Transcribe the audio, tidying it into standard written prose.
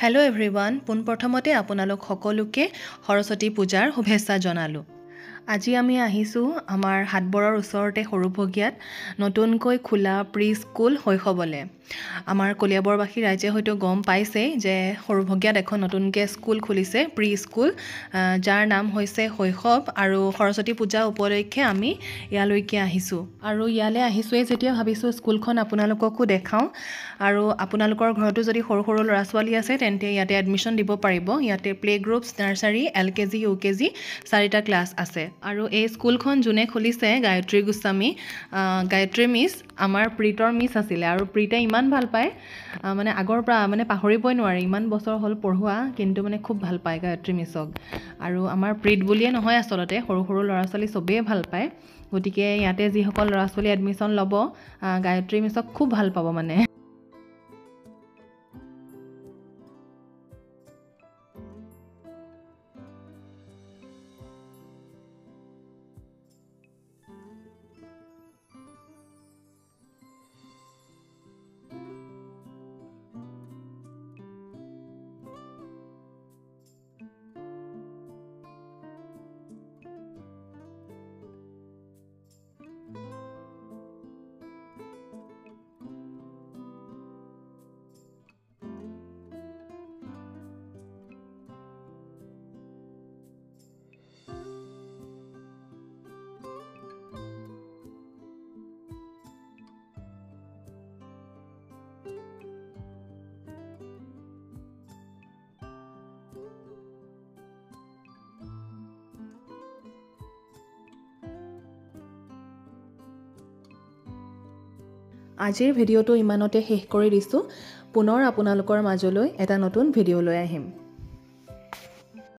Hello' everyone, পোনপ্ৰথমতে আপোনালোক সকলোকে সৰস্বতী পূজাৰ শুভেচ্ছা জনালোঁ। আজি আমি আহিছোঁ আমাৰ হাটবৰৰ ওচৰতে সৰুভগীয়াত নতুনকৈ খোলা প্ৰি স্কুল শৈশৱলৈ। আমাৰ কলিয়াবৰবাসী ৰাইজে হয়তো গম পাইছেই যে সৰুভগীয়াত এখন নতুনকৈ স্কুল খুলিছে, প্ৰি স্কুল, যাৰ নাম হৈছে শৈশৱ। আৰু সৰস্বতী পূজা উপলক্ষে আমি ইয়ালৈকে আহিছোঁ। আৰু ইয়ালৈ আহিছোঁৱেই যেতিয়া ভাবিছোঁ স্কুলখন আপোনালোককো দেখাওঁ। আৰু আপোনালোকৰ ঘৰতো যদি সৰু সৰু ল'ৰা ছোৱালী আছে তেন্তে ইয়াতে এডমিশ্যন দিব পাৰিব। ইয়াতে play groups, nursery, LKG, UKG 4টা ক্লাছ আছে। আৰু এই স্কুলখন যোনে খুলিছে গায়ত্ৰী গোস্বামী, গায়ত্ৰী মিছ আমাৰ প্ৰীতৰ মিছ আছিলে। আৰু প্ৰীতে ইমান ভাল পায়, মানে আগৰ পৰা মানে পাহৰিবই নোৱাৰে, ইমান বছৰ হ'ল পঢ়োৱা, কিন্তু মানে খুব ভাল পায় গায়ত্ৰী মিছক। আৰু আমাৰ প্ৰীত বুলিয়ে নহয়, আচলতে সৰু সৰু ল'ৰা ছোৱালী চবেই ভাল পায়। গতিকে ইয়াতে যিসকল ল'ৰা ছোৱালী এডমিশ্যন ল'ব, গায়ত্ৰী মিছক খুব ভাল পাব মানে। আজিৰ ভিডিঅ'টো ইমানতে শেষ কৰি দিছোঁ। পুনৰ আপোনালোকৰ মাজলৈ এটা নতুন ভিডিঅ' লৈ আহিম।